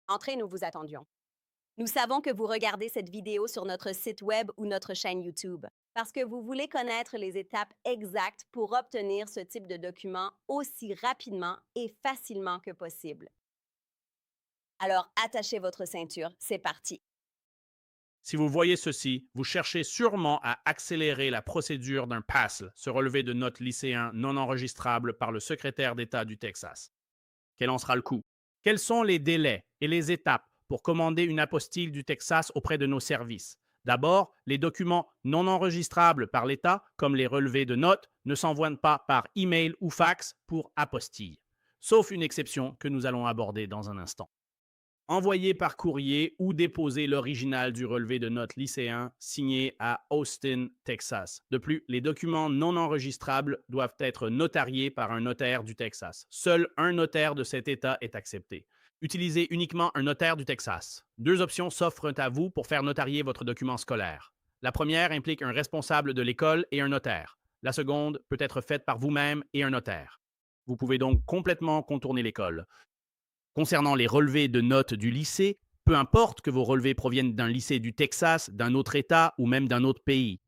Entrez, nous vous attendions. Nous savons que vous regardez cette vidéo sur notre site Web ou notre chaîne YouTube parce que vous voulez connaître les étapes exactes pour obtenir ce type de document aussi rapidement et facilement que possible. Alors, attachez votre ceinture, c'est parti. Si vous voyez ceci, vous cherchez sûrement à accélérer la procédure d'un PASL, ce relevé de notes lycéen non enregistrable par le secrétaire d'État du Texas. Quel en sera le coût? Quels sont les délais et les étapes pour commander une apostille du Texas auprès de nos services? D'abord, les documents non enregistrables par l'État, comme les relevés de notes, ne s'envoient pas par email ou fax pour apostille, sauf une exception que nous allons aborder dans un instant. Envoyer par courrier ou déposer l'original du relevé de notes lycéen signé à Austin, Texas. De plus, les documents non enregistrables doivent être notariés par un notaire du Texas. Seul un notaire de cet État est accepté. Utilisez uniquement un notaire du Texas. Deux options s'offrent à vous pour faire notarier votre document scolaire. La première implique un responsable de l'école et un notaire. La seconde peut être faite par vous-même et un notaire. Vous pouvez donc complètement contourner l'école. Concernant les relevés de notes du lycée, peu importe que vos relevés proviennent d'un lycée du Texas, d'un autre État ou même d'un autre pays.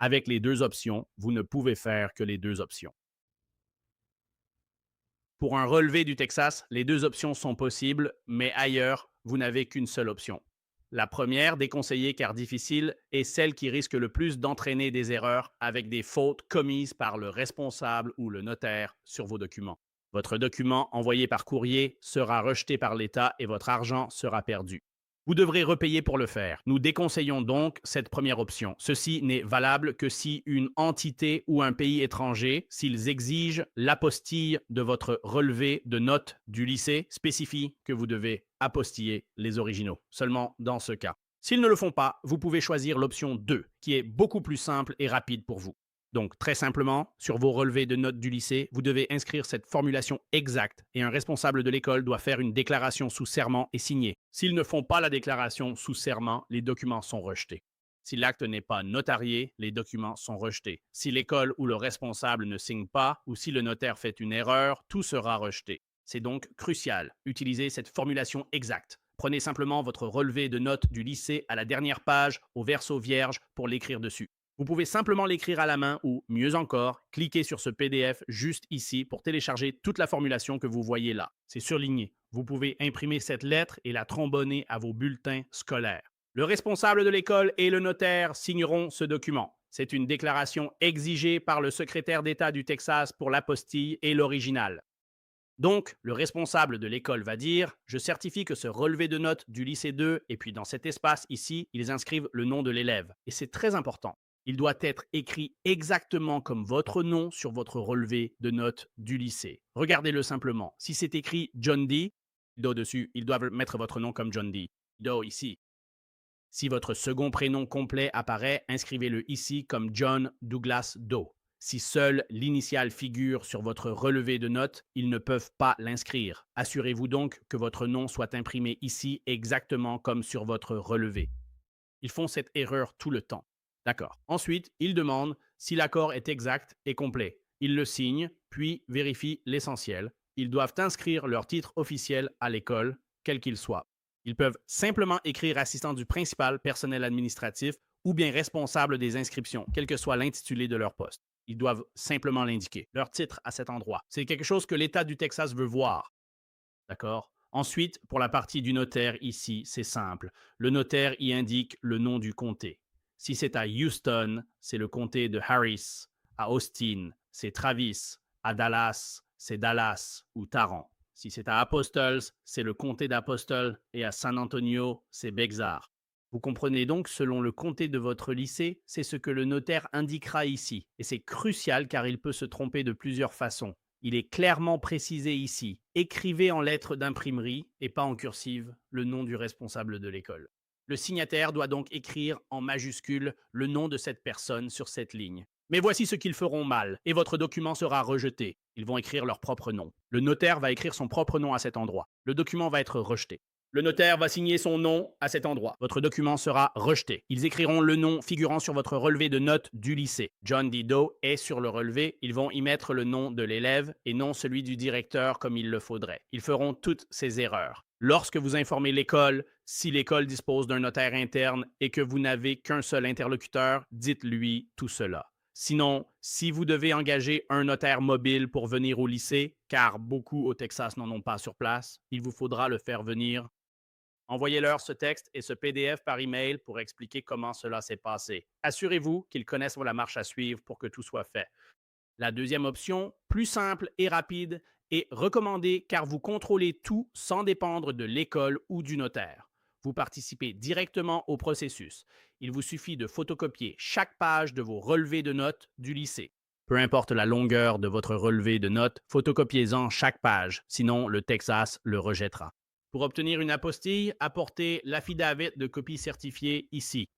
Avec les deux options, vous ne pouvez faire que les deux options. Pour un relevé du Texas, les deux options sont possibles, mais ailleurs, vous n'avez qu'une seule option. La première, déconseillée car difficile, est celle qui risque le plus d'entraîner des erreurs avec des fautes commises par le responsable ou le notaire sur vos documents. Votre document envoyé par courrier sera rejeté par l'État et votre argent sera perdu. Vous devrez repayer pour le faire. Nous déconseillons donc cette première option. Ceci n'est valable que si une entité ou un pays étranger, s'ils exigent l'apostille de votre relevé de notes du lycée, spécifie que vous devez apostiller les originaux. Seulement dans ce cas. S'ils ne le font pas, vous pouvez choisir l'option 2, qui est beaucoup plus simple et rapide pour vous. Donc, très simplement, sur vos relevés de notes du lycée, vous devez inscrire cette formulation exacte et un responsable de l'école doit faire une déclaration sous serment et signer. S'ils ne font pas la déclaration sous serment, les documents sont rejetés. Si l'acte n'est pas notarié, les documents sont rejetés. Si l'école ou le responsable ne signe pas ou si le notaire fait une erreur, tout sera rejeté. C'est donc crucial. Utilisez cette formulation exacte. Prenez simplement votre relevé de notes du lycée à la dernière page au verso vierge pour l'écrire dessus. Vous pouvez simplement l'écrire à la main ou, mieux encore, cliquer sur ce PDF juste ici pour télécharger toute la formulation que vous voyez là. C'est surligné. Vous pouvez imprimer cette lettre et la trombonner à vos bulletins scolaires. Le responsable de l'école et le notaire signeront ce document. C'est une déclaration exigée par le secrétaire d'État du Texas pour l'apostille et l'original. Donc, le responsable de l'école va dire: je certifie que ce relevé de notes du lycée 2, et puis dans cet espace ici, ils inscrivent le nom de l'élève. Et c'est très important. Il doit être écrit exactement comme votre nom sur votre relevé de notes du lycée. Regardez-le simplement. Si c'est écrit John Doe dessus, ils doivent mettre votre nom comme John Doe ici. Si votre second prénom complet apparaît, inscrivez-le ici comme John Douglas Doe. Si seule l'initiale figure sur votre relevé de notes, ils ne peuvent pas l'inscrire. Assurez-vous donc que votre nom soit imprimé ici exactement comme sur votre relevé. Ils font cette erreur tout le temps. D'accord. Ensuite, ils demandent si l'accord est exact et complet. Ils le signent, puis vérifient l'essentiel. Ils doivent inscrire leur titre officiel à l'école, quel qu'il soit. Ils peuvent simplement écrire assistant du principal, personnel administratif ou bien responsable des inscriptions, quel que soit l'intitulé de leur poste. Ils doivent simplement l'indiquer, leur titre à cet endroit. C'est quelque chose que l'État du Texas veut voir. D'accord? Ensuite, pour la partie du notaire ici, c'est simple. Le notaire y indique le nom du comté. Si c'est à Houston, c'est le comté de Harris. À Austin, c'est Travis. À Dallas, c'est Dallas ou Tarrant. Si c'est à Apostles, c'est le comté d'Apostles et à San Antonio, c'est Bexar. Vous comprenez donc, selon le comté de votre lycée, c'est ce que le notaire indiquera ici. Et c'est crucial car il peut se tromper de plusieurs façons. Il est clairement précisé ici. Écrivez en lettres d'imprimerie et pas en cursive le nom du responsable de l'école. Le signataire doit donc écrire en majuscule le nom de cette personne sur cette ligne. Mais voici ce qu'ils feront mal, et votre document sera rejeté. Ils vont écrire leur propre nom. Le notaire va écrire son propre nom à cet endroit. Le document va être rejeté. Le notaire va signer son nom à cet endroit. Votre document sera rejeté. Ils écriront le nom figurant sur votre relevé de notes du lycée. John D. Doe est sur le relevé. Ils vont y mettre le nom de l'élève et non celui du directeur comme il le faudrait. Ils feront toutes ces erreurs. Lorsque vous informez l'école, si l'école dispose d'un notaire interne et que vous n'avez qu'un seul interlocuteur, dites-lui tout cela. Sinon, si vous devez engager un notaire mobile pour venir au lycée, car beaucoup au Texas n'en ont pas sur place, il vous faudra le faire venir. Envoyez-leur ce texte et ce PDF par email pour expliquer comment cela s'est passé. Assurez-vous qu'ils connaissent la marche à suivre pour que tout soit fait. La deuxième option, plus simple et rapide, est recommandée car vous contrôlez tout sans dépendre de l'école ou du notaire. Vous participez directement au processus. Il vous suffit de photocopier chaque page de vos relevés de notes du lycée. Peu importe la longueur de votre relevé de notes, photocopiez-en chaque page, sinon le Texas le rejettera. Pour obtenir une apostille, apportez l'affidavit de copie certifiée ici.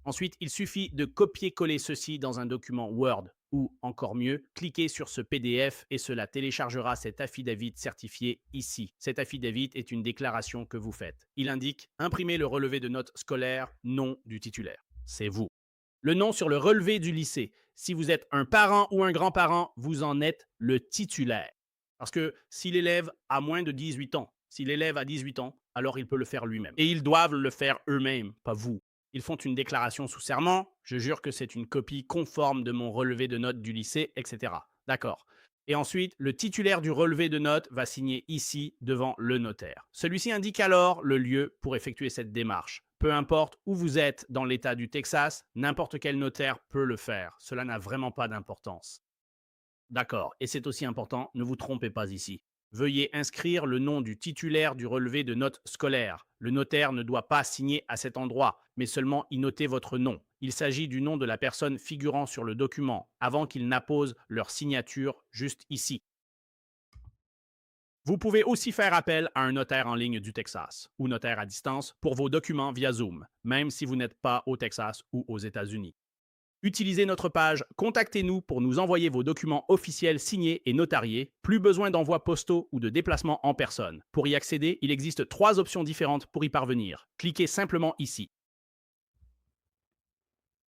Ensuite, il suffit de copier-coller ceci dans un document Word ou, encore mieux, cliquer sur ce PDF et cela téléchargera cet affidavit certifié ici. Cet affidavit est une déclaration que vous faites. Il indique imprimer le relevé de notes scolaires, nom du titulaire. C'est vous. Le nom sur le relevé du lycée. Si vous êtes un parent ou un grand-parent, vous en êtes le titulaire. Parce que si l'élève a moins de 18 ans, si l'élève a 18 ans, alors il peut le faire lui-même. Et ils doivent le faire eux-mêmes, pas vous. Ils font une déclaration sous serment, je jure que c'est une copie conforme de mon relevé de notes du lycée, etc. D'accord. Et ensuite, le titulaire du relevé de notes va signer ici devant le notaire. Celui-ci indique alors le lieu pour effectuer cette démarche. Peu importe où vous êtes dans l'État du Texas, n'importe quel notaire peut le faire. Cela n'a vraiment pas d'importance. D'accord, et c'est aussi important, ne vous trompez pas ici. Veuillez inscrire le nom du titulaire du relevé de notes scolaires. Le notaire ne doit pas signer à cet endroit, mais seulement y noter votre nom. Il s'agit du nom de la personne figurant sur le document, avant qu'ils n'apposent leur signature juste ici. Vous pouvez aussi faire appel à un notaire en ligne du Texas ou notaire à distance pour vos documents via Zoom, même si vous n'êtes pas au Texas ou aux États-Unis. Utilisez notre page Contactez-nous pour nous envoyer vos documents officiels signés et notariés. Plus besoin d'envois postaux ou de déplacements en personne. Pour y accéder, il existe 3 options différentes pour y parvenir. Cliquez simplement ici.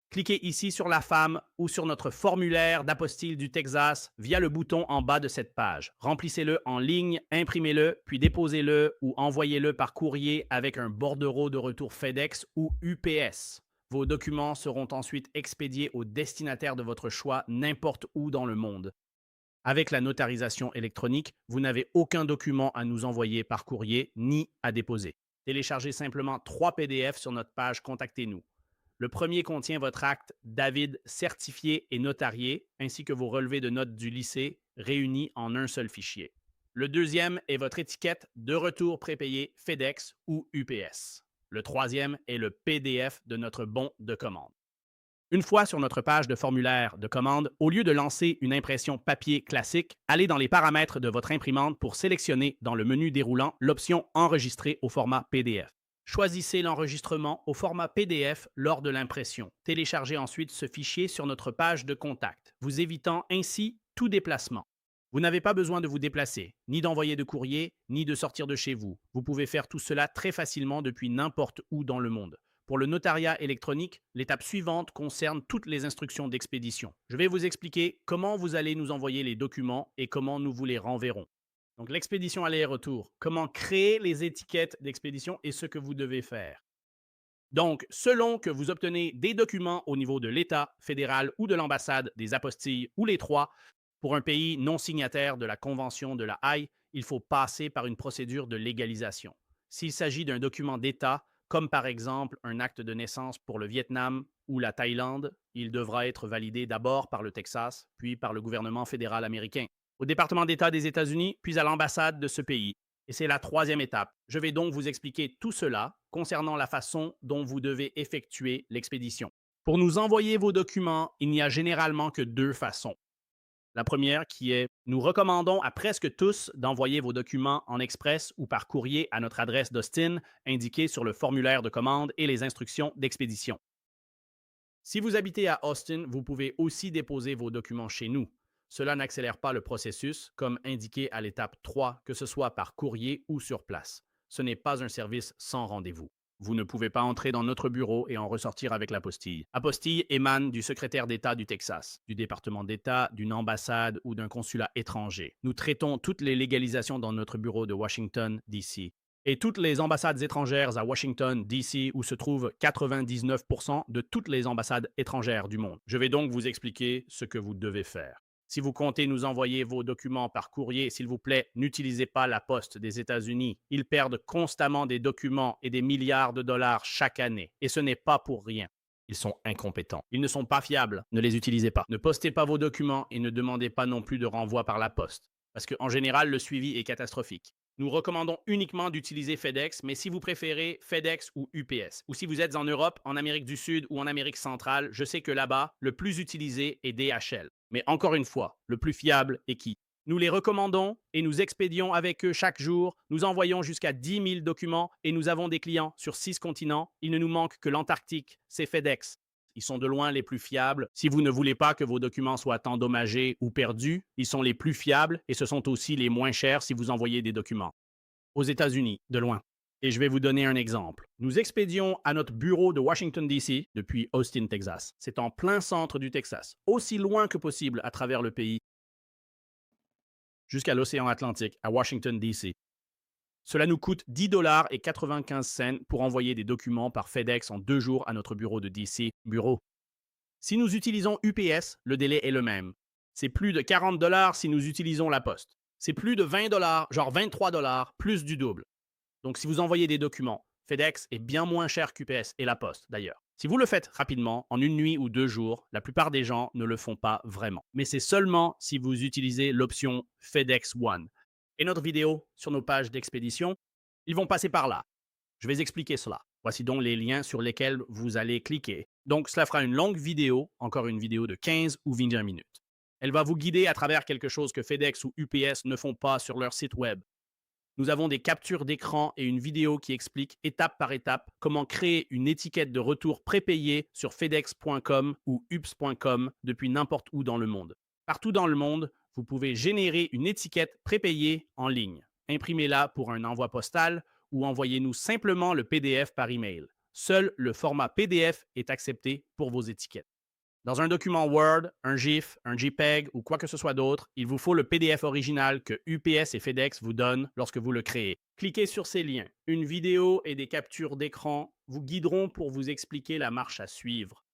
Cliquez ici sur la femme ou sur notre formulaire d'apostille du Texas via le bouton en bas de cette page. Remplissez-le en ligne, imprimez-le, puis déposez-le ou envoyez-le par courrier avec un bordereau de retour FedEx ou UPS. Vos documents seront ensuite expédiés au destinataire de votre choix n'importe où dans le monde. Avec la notarisation électronique, vous n'avez aucun document à nous envoyer par courrier ni à déposer. Téléchargez simplement 3 PDF sur notre page Contactez-nous. Le premier contient votre acte David certifié et notarié, ainsi que vos relevés de notes du lycée réunis en un seul fichier. Le deuxième est votre étiquette de retour prépayé FedEx ou UPS. Le troisième est le PDF de notre bon de commande. Une fois sur notre page de formulaire de commande, au lieu de lancer une impression papier classique, allez dans les paramètres de votre imprimante pour sélectionner dans le menu déroulant l'option Enregistrer au format PDF. Choisissez l'enregistrement au format PDF lors de l'impression. Téléchargez ensuite ce fichier sur notre page de contact, vous évitant ainsi tout déplacement. Vous n'avez pas besoin de vous déplacer, ni d'envoyer de courrier, ni de sortir de chez vous. Vous pouvez faire tout cela très facilement depuis n'importe où dans le monde. Pour le notariat électronique, l'étape suivante concerne toutes les instructions d'expédition. Je vais vous expliquer comment vous allez nous envoyer les documents et comment nous vous les renverrons. Donc l'expédition aller-retour, comment créer les étiquettes d'expédition et ce que vous devez faire. Donc, selon que vous obtenez des documents au niveau de l'État, fédéral ou de l'ambassade, des apostilles ou les trois, pour un pays non signataire de la Convention de la Haye, il faut passer par une procédure de légalisation. S'il s'agit d'un document d'État, comme par exemple un acte de naissance pour le Vietnam ou la Thaïlande, il devra être validé d'abord par le Texas, puis par le gouvernement fédéral américain, au département d'État des États-Unis, puis à l'ambassade de ce pays. Et c'est la troisième étape. Je vais donc vous expliquer tout cela concernant la façon dont vous devez effectuer l'expédition. Pour nous envoyer vos documents, il n'y a généralement que 2 façons. La première qui est, nous recommandons à presque tous d'envoyer vos documents en express ou par courrier à notre adresse d'Austin indiquée sur le formulaire de commande et les instructions d'expédition. Si vous habitez à Austin, vous pouvez aussi déposer vos documents chez nous. Cela n'accélère pas le processus, comme indiqué à l'étape 3, que ce soit par courrier ou sur place. Ce n'est pas un service sans rendez-vous. Vous ne pouvez pas entrer dans notre bureau et en ressortir avec l'apostille. L'apostille émane du secrétaire d'État du Texas, du département d'État, d'une ambassade ou d'un consulat étranger. Nous traitons toutes les légalisations dans notre bureau de Washington, D.C. Et toutes les ambassades étrangères à Washington, D.C., où se trouvent 99% de toutes les ambassades étrangères du monde. Je vais donc vous expliquer ce que vous devez faire. Si vous comptez nous envoyer vos documents par courrier, s'il vous plaît, n'utilisez pas la poste des États-Unis. Ils perdent constamment des documents et des milliards de dollars chaque année. Et ce n'est pas pour rien. Ils sont incompétents. Ils ne sont pas fiables. Ne les utilisez pas. Ne postez pas vos documents et ne demandez pas non plus de renvoi par la poste. Parce qu'en général, le suivi est catastrophique. Nous recommandons uniquement d'utiliser FedEx, mais si vous préférez FedEx ou UPS, ou si vous êtes en Europe, en Amérique du Sud ou en Amérique centrale, je sais que là-bas, le plus utilisé est DHL. Mais encore une fois, le plus fiable est qui? Nous les recommandons et nous expédions avec eux chaque jour. Nous envoyons jusqu'à 10 000 documents et nous avons des clients sur 6 continents. Il ne nous manque que l'Antarctique, c'est FedEx. Ils sont de loin les plus fiables. Si vous ne voulez pas que vos documents soient endommagés ou perdus, ils sont les plus fiables et ce sont aussi les moins chers si vous envoyez des documents. Aux États-Unis, de loin. Et je vais vous donner un exemple. Nous expédions à notre bureau de Washington, D.C. depuis Austin, Texas. C'est en plein centre du Texas, aussi loin que possible à travers le pays, jusqu'à l'océan Atlantique, à Washington, D.C. Cela nous coûte 10 $ et 95 cents pour envoyer des documents par FedEx en 2 jours à notre bureau de DC. Bureau. Si nous utilisons UPS, le délai est le même. C'est plus de 40 $ si nous utilisons la poste. C'est plus de 20 $, genre 23 $, plus du double. Donc si vous envoyez des documents, FedEx est bien moins cher qu'UPS et la poste d'ailleurs. Si vous le faites rapidement, en 1 nuit ou 2 jours, la plupart des gens ne le font pas vraiment. Mais c'est seulement si vous utilisez l'option FedEx One. Et notre vidéo sur nos pages d'expédition, ils vont passer par là. Je vais expliquer cela. Voici donc les liens sur lesquels vous allez cliquer. Donc, cela fera une longue vidéo, encore une vidéo de 15 ou 21 minutes. Elle va vous guider à travers quelque chose que FedEx ou UPS ne font pas sur leur site web. Nous avons des captures d'écran et une vidéo qui explique étape par étape comment créer une étiquette de retour prépayée sur fedex.com ou ups.com depuis n'importe où dans le monde. Partout dans le monde, vous pouvez générer une étiquette prépayée en ligne. Imprimez-la pour un envoi postal ou envoyez-nous simplement le PDF par email. Seul le format PDF est accepté pour vos étiquettes. Dans un document Word, un GIF, un JPEG ou quoi que ce soit d'autre, il vous faut le PDF original que UPS et FedEx vous donnent lorsque vous le créez. Cliquez sur ces liens. Une vidéo et des captures d'écran vous guideront pour vous expliquer la marche à suivre.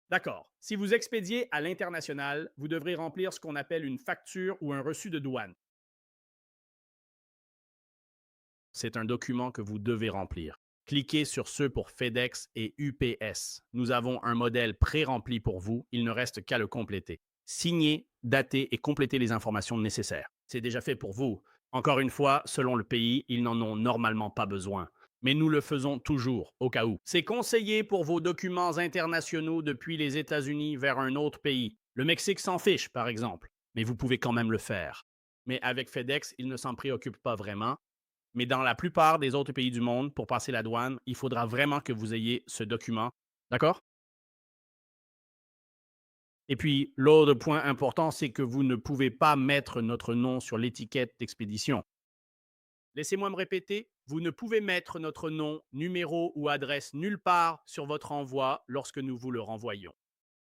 D'accord. Si vous expédiez à l'international, vous devrez remplir ce qu'on appelle une facture ou un reçu de douane. C'est un document que vous devez remplir. Cliquez sur ceux pour FedEx et UPS. Nous avons un modèle pré-rempli pour vous, il ne reste qu'à le compléter. Signez, datez et complétez les informations nécessaires. C'est déjà fait pour vous. Encore une fois, selon le pays, ils n'en ont normalement pas besoin. Mais nous le faisons toujours, au cas où. C'est conseillé pour vos documents internationaux depuis les États-Unis vers un autre pays. Le Mexique s'en fiche, par exemple, mais vous pouvez quand même le faire. Mais avec FedEx, ils ne s'en préoccupent pas vraiment. Mais dans la plupart des autres pays du monde, pour passer la douane, il faudra vraiment que vous ayez ce document. D'accord? Et puis, l'autre point important, c'est que vous ne pouvez pas mettre notre nom sur l'étiquette d'expédition. Laissez-moi me répéter, vous ne pouvez mettre notre nom, numéro ou adresse nulle part sur votre envoi lorsque nous vous le renvoyons.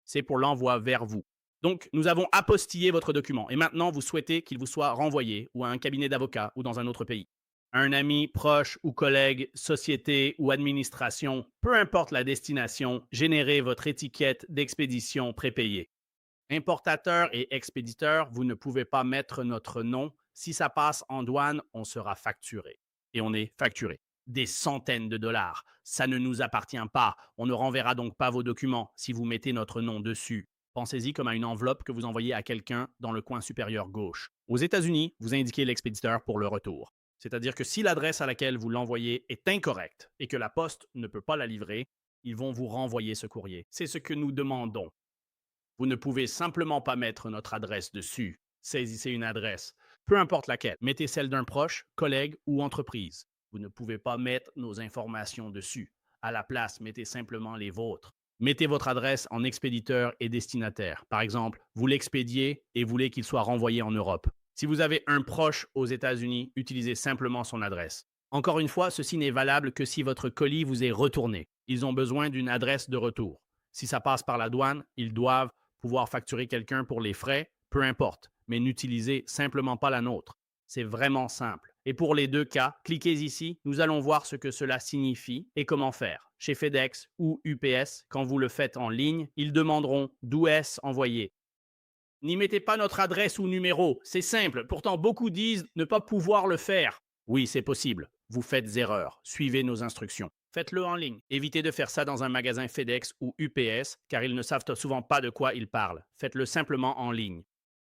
C'est pour l'envoi vers vous. Donc, nous avons apostillé votre document et maintenant, vous souhaitez qu'il vous soit renvoyé ou à un cabinet d'avocats ou dans un autre pays. Un ami, proche ou collègue, société ou administration, peu importe la destination, générez votre étiquette d'expédition prépayée. Importateur et expéditeur, vous ne pouvez pas mettre notre nom. Si ça passe en douane, on sera facturé. Et on est facturé. Des centaines de dollars. Ça ne nous appartient pas. On ne renverra donc pas vos documents si vous mettez notre nom dessus. Pensez-y comme à une enveloppe que vous envoyez à quelqu'un dans le coin supérieur gauche. Aux États-Unis, vous indiquez l'expéditeur pour le retour. C'est-à-dire que si l'adresse à laquelle vous l'envoyez est incorrecte et que la poste ne peut pas la livrer, ils vont vous renvoyer ce courrier. C'est ce que nous demandons. Vous ne pouvez simplement pas mettre notre adresse dessus. Saisissez une adresse, peu importe laquelle. Mettez celle d'un proche, collègue ou entreprise. Vous ne pouvez pas mettre nos informations dessus. À la place, mettez simplement les vôtres. Mettez votre adresse en expéditeur et destinataire. Par exemple, vous l'expédiez et voulez qu'il soit renvoyé en Europe. Si vous avez un proche aux États-Unis, utilisez simplement son adresse. Encore une fois, ceci n'est valable que si votre colis vous est retourné. Ils ont besoin d'une adresse de retour. Si ça passe par la douane, ils doivent pouvoir facturer quelqu'un pour les frais, peu importe, mais n'utilisez simplement pas la nôtre. C'est vraiment simple. Et pour les deux cas, cliquez ici, nous allons voir ce que cela signifie et comment faire. Chez FedEx ou UPS, quand vous le faites en ligne, ils demanderont d'où est-ce envoyé. N'y mettez pas notre adresse ou numéro, c'est simple, pourtant beaucoup disent ne pas pouvoir le faire. Oui, c'est possible. Vous faites erreur. Suivez nos instructions. Faites-le en ligne. Évitez de faire ça dans un magasin FedEx ou UPS, car ils ne savent souvent pas de quoi ils parlent. Faites-le simplement en ligne.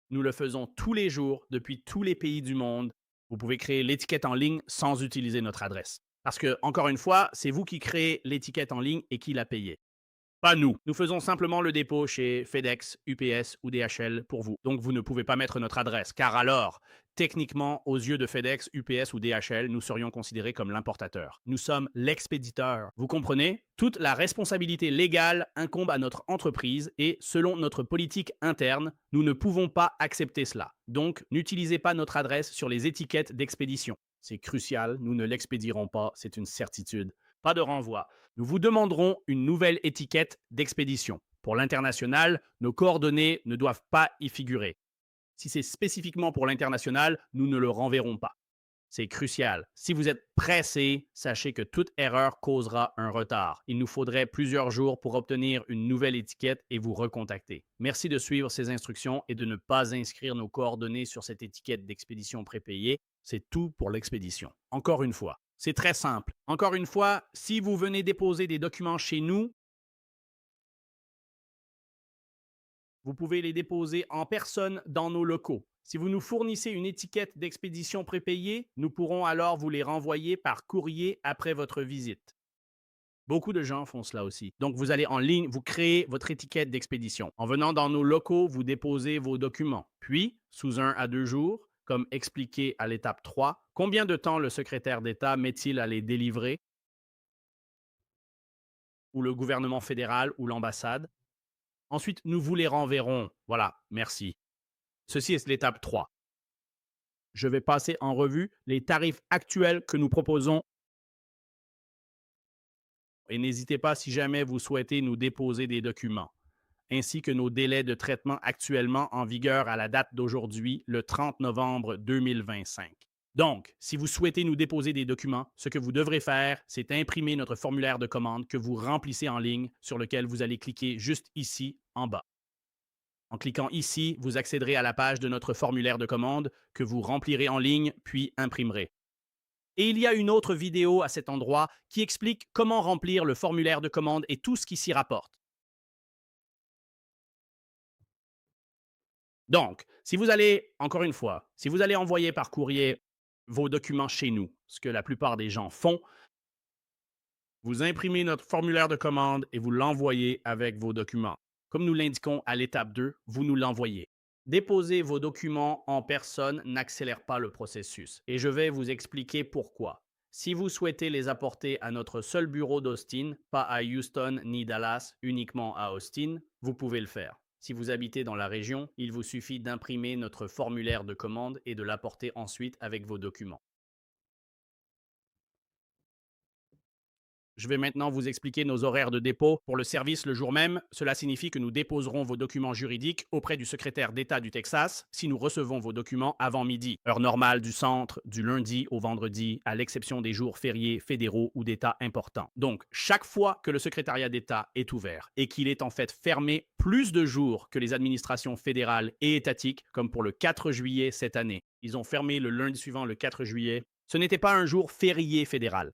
Nous le faisons tous les jours, depuis tous les pays du monde. Vous pouvez créer l'étiquette en ligne sans utiliser notre adresse. Parce que, encore une fois, c'est vous qui créez l'étiquette en ligne et qui la payez. Pas nous. Nous faisons simplement le dépôt chez FedEx, UPS ou DHL pour vous. Donc, vous ne pouvez pas mettre notre adresse, car alors, techniquement, aux yeux de FedEx, UPS ou DHL, nous serions considérés comme l'importateur. Nous sommes l'expéditeur. Vous comprenez? Toute la responsabilité légale incombe à notre entreprise et, selon notre politique interne, nous ne pouvons pas accepter cela. Donc, n'utilisez pas notre adresse sur les étiquettes d'expédition. C'est crucial, nous ne l'expédierons pas, c'est une certitude. Pas de renvoi. Nous vous demanderons une nouvelle étiquette d'expédition. Pour l'international, nos coordonnées ne doivent pas y figurer. Si c'est spécifiquement pour l'international, nous ne le renverrons pas. C'est crucial. Si vous êtes pressé, sachez que toute erreur causera un retard. Il nous faudrait plusieurs jours pour obtenir une nouvelle étiquette et vous recontacter. Merci de suivre ces instructions et de ne pas inscrire nos coordonnées sur cette étiquette d'expédition prépayée. C'est tout pour l'expédition. Encore une fois, c'est très simple. Encore une fois, si vous venez déposer des documents chez nous, vous pouvez les déposer en personne dans nos locaux. Si vous nous fournissez une étiquette d'expédition prépayée, nous pourrons alors vous les renvoyer par courrier après votre visite. Beaucoup de gens font cela aussi. Donc, vous allez en ligne, vous créez votre étiquette d'expédition. En venant dans nos locaux, vous déposez vos documents. Puis, sous 1 à 2 jours, comme expliqué à l'étape 3, combien de temps le secrétaire d'État met-il à les délivrer? Ou le gouvernement fédéral ou l'ambassade? Ensuite, nous vous les renverrons. Voilà, merci. Ceci est l'étape 3. Je vais passer en revue les tarifs actuels que nous proposons et n'hésitez pas si jamais vous souhaitez nous déposer des documents, ainsi que nos délais de traitement actuellement en vigueur à la date d'aujourd'hui, le 30 novembre 2025. Donc, si vous souhaitez nous déposer des documents, ce que vous devrez faire, c'est imprimer notre formulaire de commande que vous remplissez en ligne, sur lequel vous allez cliquer juste ici en bas. En cliquant ici, vous accéderez à la page de notre formulaire de commande que vous remplirez en ligne puis imprimerez. Et il y a une autre vidéo à cet endroit qui explique comment remplir le formulaire de commande et tout ce qui s'y rapporte. Donc, si vous allez, encore une fois, si vous allez envoyer par courrier vos documents chez nous, ce que la plupart des gens font, vous imprimez notre formulaire de commande et vous l'envoyez avec vos documents. Comme nous l'indiquons à l'étape 2, vous nous l'envoyez. Déposer vos documents en personne n'accélère pas le processus et je vais vous expliquer pourquoi. Si vous souhaitez les apporter à notre seul bureau d'Austin, pas à Houston ni Dallas, uniquement à Austin, vous pouvez le faire. Si vous habitez dans la région, il vous suffit d'imprimer notre formulaire de commande et de l'apporter ensuite avec vos documents. Je vais maintenant vous expliquer nos horaires de dépôt. Pour le service le jour même, cela signifie que nous déposerons vos documents juridiques auprès du secrétaire d'État du Texas si nous recevons vos documents avant midi, heure normale du centre, du lundi au vendredi, à l'exception des jours fériés fédéraux ou d'État importants. Donc, chaque fois que le secrétariat d'État est ouvert et qu'il est en fait fermé plus de jours que les administrations fédérales et étatiques, comme pour le 4 juillet cette année, ils ont fermé le lundi suivant le 4 juillet, ce n'était pas un jour férié fédéral.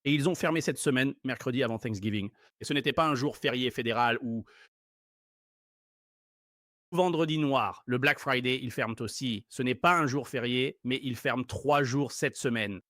Et ils ont fermé cette semaine, mercredi avant Thanksgiving. Et ce n'était pas un jour férié fédéral ou vendredi noir. Le Black Friday, ils ferment aussi. Ce n'est pas un jour férié, mais ils ferment 3 jours cette semaine.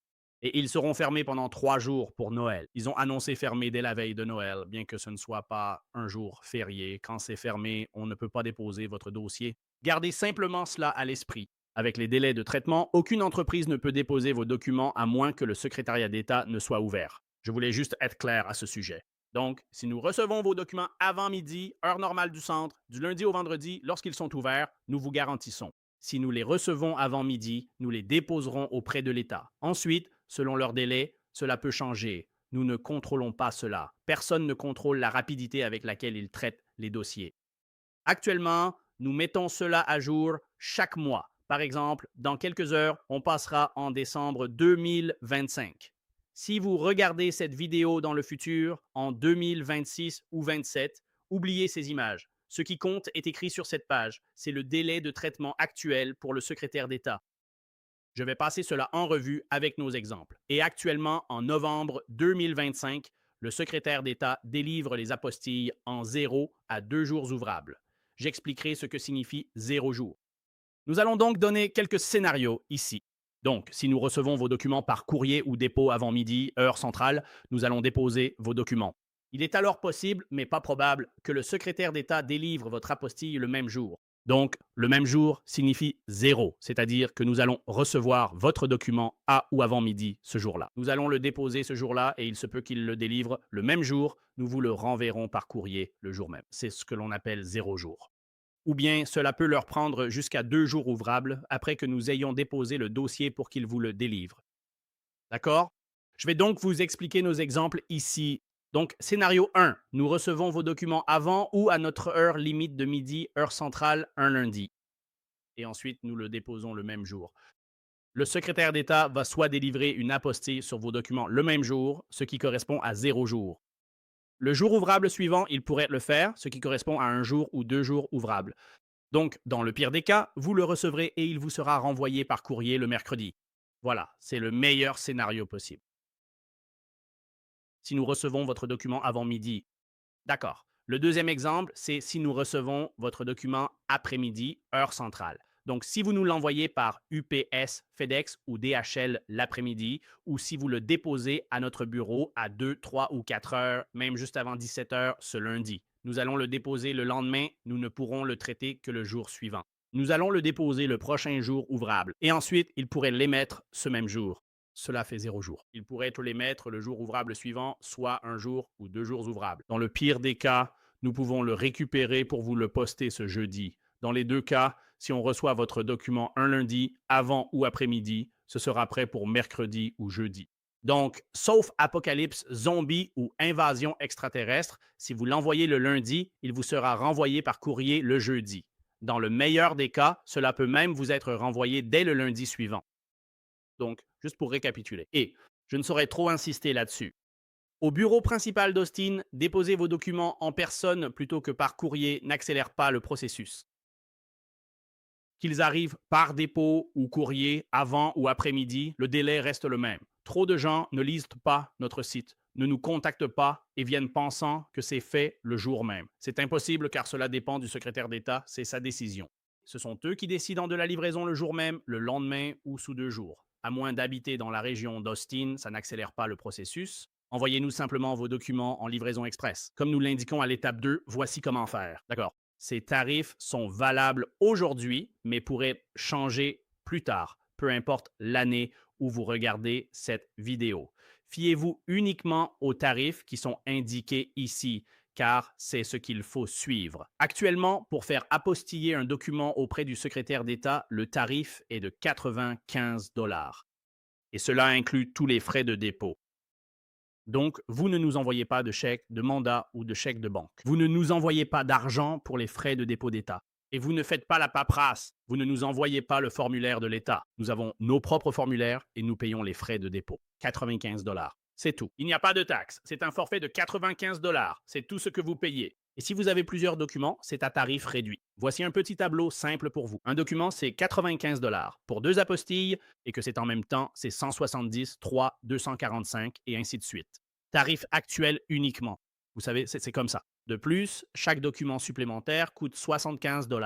Et ils seront fermés pendant 3 jours pour Noël. Ils ont annoncé fermer dès la veille de Noël, bien que ce ne soit pas un jour férié. Quand c'est fermé, on ne peut pas déposer votre dossier. Gardez simplement cela à l'esprit. Avec les délais de traitement, aucune entreprise ne peut déposer vos documents à moins que le secrétariat d'État ne soit ouvert. Je voulais juste être clair à ce sujet. Donc, si nous recevons vos documents avant midi, heure normale du centre, du lundi au vendredi, lorsqu'ils sont ouverts, nous vous garantissons. Si nous les recevons avant midi, nous les déposerons auprès de l'État. Ensuite, Selon leur délai, cela peut changer. Nous ne contrôlons pas cela. Personne ne contrôle la rapidité avec laquelle ils traitent les dossiers. Actuellement, nous mettons cela à jour chaque mois. Par exemple, dans quelques heures, on passera en décembre 2025. Si vous regardez cette vidéo dans le futur, en 2026 ou 27, oubliez ces images. Ce qui compte est écrit sur cette page. C'est le délai de traitement actuel pour le secrétaire d'État. Je vais passer cela en revue avec nos exemples. Et actuellement, en novembre 2025, le secrétaire d'État délivre les apostilles en 0 à 2 jours ouvrables. J'expliquerai ce que signifie 0 jour. Nous allons donc donner quelques scénarios ici. Donc, si nous recevons vos documents par courrier ou dépôt avant midi, heure centrale, nous allons déposer vos documents. Il est alors possible, mais pas probable, que le secrétaire d'État délivre votre apostille le même jour. Donc, le même jour signifie 0, c'est-à-dire que nous allons recevoir votre document à ou avant midi ce jour-là. Nous allons le déposer ce jour-là et il se peut qu'il le délivre le même jour. Nous vous le renverrons par courrier le jour même. C'est ce que l'on appelle 0 jour. Ou bien cela peut leur prendre jusqu'à 2 jours ouvrables après que nous ayons déposé le dossier pour qu'ils vous le délivrent. D'accord? Je vais donc vous expliquer nos exemples ici. Donc, scénario 1, nous recevons vos documents avant ou à notre heure limite de midi, heure centrale, un lundi. Et ensuite, nous le déposons le même jour. Le secrétaire d'État va soit délivrer une apostille sur vos documents le même jour, ce qui correspond à 0 jours. Le jour ouvrable suivant, il pourrait le faire, ce qui correspond à 1 jour ou 2 jours ouvrables. Donc, dans le pire des cas, vous le recevrez et il vous sera renvoyé par courrier le mercredi. Voilà, c'est le meilleur scénario possible. Si nous recevons votre document avant midi, d'accord. Le deuxième exemple, c'est si nous recevons votre document après-midi, heure centrale. Donc, si vous nous l'envoyez par UPS, FedEx ou DHL l'après-midi, ou si vous le déposez à notre bureau à 2, 3 ou 4 heures, même juste avant 17 heures ce lundi. Nous allons le déposer le lendemain, nous ne pourrons le traiter que le jour suivant. Nous allons le déposer le prochain jour ouvrable et ensuite, il pourrait l'émettre ce même jour. Cela fait 0 jour. Il pourrait l'émettre le jour ouvrable suivant, soit 1 jour ou 2 jours ouvrables. Dans le pire des cas, nous pouvons le récupérer pour vous le poster ce jeudi. Dans les deux cas, si on reçoit votre document un lundi, avant ou après-midi, ce sera prêt pour mercredi ou jeudi. Donc, sauf apocalypse, zombie ou invasion extraterrestre, si vous l'envoyez le lundi, il vous sera renvoyé par courrier le jeudi. Dans le meilleur des cas, cela peut même vous être renvoyé dès le lundi suivant. Donc, juste pour récapituler. Et je ne saurais trop insister là-dessus. Au bureau principal d'Austin, déposer vos documents en personne plutôt que par courrier n'accélère pas le processus. Qu'ils arrivent par dépôt ou courrier avant ou après-midi, le délai reste le même. Trop de gens ne lisent pas notre site, ne nous contactent pas et viennent pensant que c'est fait le jour même. C'est impossible car cela dépend du secrétaire d'État, c'est sa décision. Ce sont eux qui décident de la livraison le jour même, le lendemain ou sous 2 jours. À moins d'habiter dans la région d'Austin, ça n'accélère pas le processus. Envoyez-nous simplement vos documents en livraison express. Comme nous l'indiquons à l'étape 2, voici comment faire. D'accord. Ces tarifs sont valables aujourd'hui, mais pourraient changer plus tard, peu importe l'année où vous regardez cette vidéo. Fiez-vous uniquement aux tarifs qui sont indiqués ici, car c'est ce qu'il faut suivre. Actuellement, pour faire apostiller un document auprès du secrétaire d'État, le tarif est de 95 $. Et cela inclut tous les frais de dépôt. Donc, vous ne nous envoyez pas de chèque, de mandat ou de chèque de banque. Vous ne nous envoyez pas d'argent pour les frais de dépôt d'État. Et vous ne faites pas la paperasse. Vous ne nous envoyez pas le formulaire de l'État. Nous avons nos propres formulaires et nous payons les frais de dépôt. 95 $. C'est tout. Il n'y a pas de taxe. C'est un forfait de 95 $. C'est tout ce que vous payez. Et si vous avez plusieurs documents, c'est à tarif réduit. Voici un petit tableau simple pour vous. Un document, c'est 95 $ pour 2 apostilles et que c'est en même temps, c'est 170, 3, 245 et ainsi de suite. Tarif actuel uniquement. Vous savez, c'est comme ça. De plus, chaque document supplémentaire coûte 75 $.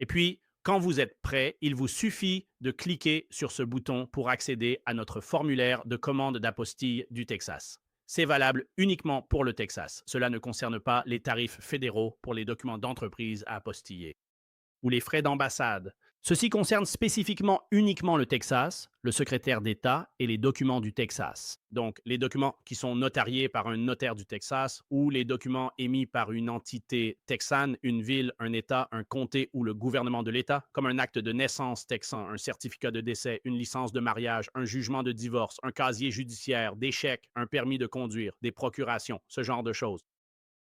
Et puis, quand vous êtes prêt, il vous suffit de cliquer sur ce bouton pour accéder à notre formulaire de commande d'apostille du Texas. C'est valable uniquement pour le Texas. Cela ne concerne pas les tarifs fédéraux pour les documents d'entreprise à apostiller ou les frais d'ambassade. Ceci concerne spécifiquement uniquement le Texas, le secrétaire d'État et les documents du Texas. Donc, les documents qui sont notariés par un notaire du Texas ou les documents émis par une entité texane, une ville, un État, un comté ou le gouvernement de l'État, comme un acte de naissance texan, un certificat de décès, une licence de mariage, un jugement de divorce, un casier judiciaire, des chèques, un permis de conduire, des procurations, ce genre de choses.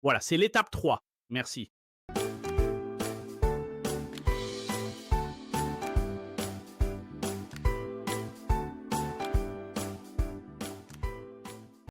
Voilà, c'est l'étape 3. Merci.